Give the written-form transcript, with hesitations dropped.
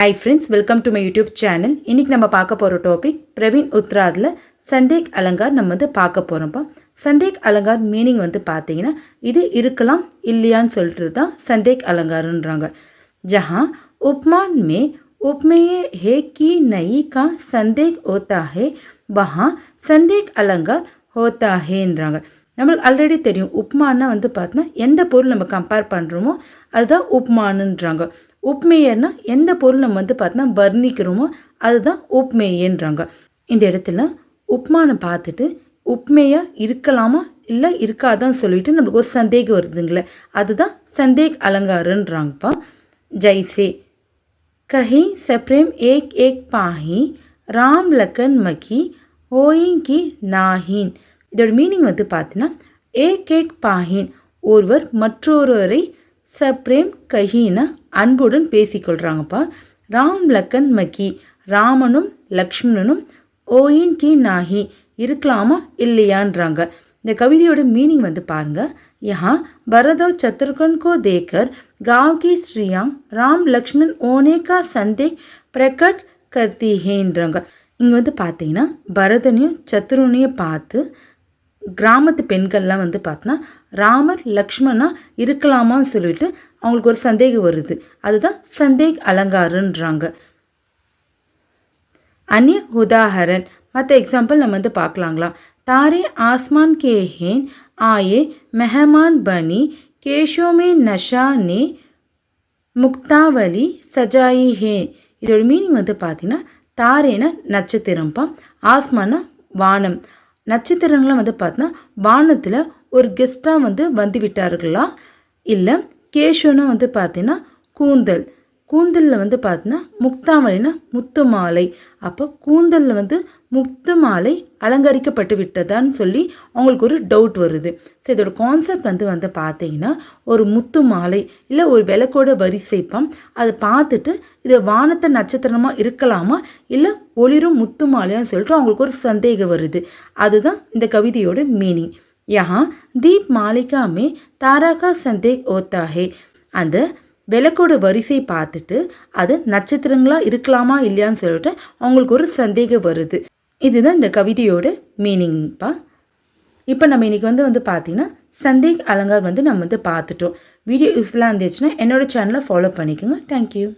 Hi friends, welcome to my YouTube channel. இன்னைக்கு நம்ம பார்க்க போற டாபிக் பிரவீன் உத்ராத்ல சந்தேக் அலங்கார் நம்ம வந்து பார்க்க போறோம்ப்பா. சந்தேக் அலங்கார் மீனிங் வந்து பார்த்தீங்கன்னா இது இருக்கலாம் இல்லையான்னு சொல்லிட்டு தான் சந்தேக் அலங்காரன்றாங்க. जहां उपमान में उपमेय है कि नहीं का संदेह होता है वहां संदेह अलंकार होता हैன்றாங்க. நம்மளுக்கு ஆல்ரெடி தெரியும் உப்மான்னா வந்து பார்த்தா எந்த பொருள் நம்ம கம்பேர் பண்ணுறோமோ அதுதான் உப்மானுன்றாங்க. உப்மேயர்னா எந்த பொருள் நம்ம வந்து பார்த்தோன்னா வர்ணிக்கிறோமோ அதுதான் உப்மேயன்றாங்க. இந்த இடத்துல உப்மானை பார்த்துட்டு உப்மேயா இருக்கலாமா இல்லை இருக்காதான்னு சொல்லிட்டு நம்மளுக்கு ஒரு சந்தேகம் வருதுங்களே அதுதான் சந்தேக் அலங்காரன்றாங்கப்பா. ஜெய்சே கஹி சப்ரேம் ஏக் ஏக் பாஹி ராம் லக்கன் மகி ஓயிங் கி நாஹின். இதோட மீனிங் வந்து பார்த்தீங்கன்னா ஏக் ஏக் பாஹின் ஒருவர் மற்றொருவரை சப்ரேம் கஹின்னா அன்புடன் பேசிக்கொள்கிறாங்கப்பா. ராம் லக்கன் மகி ராமனும் லக்ஷ்மணனும் ஓயின் கி நாஹி இருக்கலாமா இல்லையான்றாங்க. இந்த கவிதையோட மீனிங் வந்து பாருங்க. யஹா பரதோ சத்ருகன் கோ தேக்கர் गांव की स्त्रियां राम लक्ष्मण होने का संदेह प्रकट करती हैன்றாங்க. இங்கே வந்து பார்த்தீங்கன்னா பரதனையும் சத்ருனையும் பார்த்து கிராமத்து பெண்கள்லாம் வந்து பார்த்தோன்னா ராமர் லக்ஷ்மணா இருக்கலாமான்னு சொல்லிட்டு அவங்களுக்கு ஒரு சந்தேகம் வருது. அதுதான் சந்தேக் அலங்காரன்றாங்க. அந்நிய உதாகரன் மற்ற எக்ஸாம்பிள் நம்ம வந்து பார்க்கலாங்களா. தாரே ஆஸ்மான் கே ஹேன் ஆயே மெஹமான் பனி கேஷோ மே நஷா நே முக்தாவலி சஜாயி ஹே. இதோட மீனிங் வந்து பார்த்தீங்கன்னா தாரேனா நட்சத்திரம்ப்பா, ஆஸ்மானா வானம். நட்சத்திரங்கள்லாம் வந்து பார்த்தோன்னா வானத்தில் ஒரு கெஸ்ட்டாக வந்து விட்டார்களா, இல்லை கேஷோன்னு வந்து பார்த்தீங்கன்னா கூந்தல். கூந்தலில் வந்து பார்த்தீங்கன்னா முக்தாமலைனா முத்து மாலை. அப்போ கூந்தலில் வந்து முத்து மாலை அலங்கரிக்கப்பட்டு விட்டதான்னு சொல்லி அவங்களுக்கு ஒரு டவுட் வருது. ஸோ இதோட கான்செப்ட் வந்து பார்த்தீங்கன்னா ஒரு முத்து மாலை இல்லை ஒரு விளக்கோட வரிசைப்பாம். அதை பார்த்துட்டு இது வானத்தை நட்சத்திரமாக இருக்கலாமா இல்லை ஒளிரும் முத்து மாலையான்னு சொல்லிட்டு அவங்களுக்கு ஒரு சந்தேகம் வருது. அதுதான் இந்த கவிதையோட மீனிங். யஹா தீப் மாலிகா மே தாரா கா சந்தேக் ஓத்தா ஹே. அந்த விளக்கோட வரிசை பார்த்துட்டு அது நட்சத்திரங்களாக இருக்கலாமா இல்லையான்னு சொல்லிட்டு அவங்களுக்கு ஒரு சந்தேகம் வருது. இதுதான் இந்த கவிதையோட மீனிங்ப்பா. இப்போ நம்ம இன்றைக்கி வந்து பார்த்தீங்கன்னா சந்தேக் அலங்கார் வந்து நம்ம வந்து பார்த்துட்டோம். வீடியோ யூஸ்ஃபுல்லாக இருந்துச்சுன்னா என்னோடய சேனலை ஃபாலோ பண்ணிக்கோங்க. தேங்க்யூ.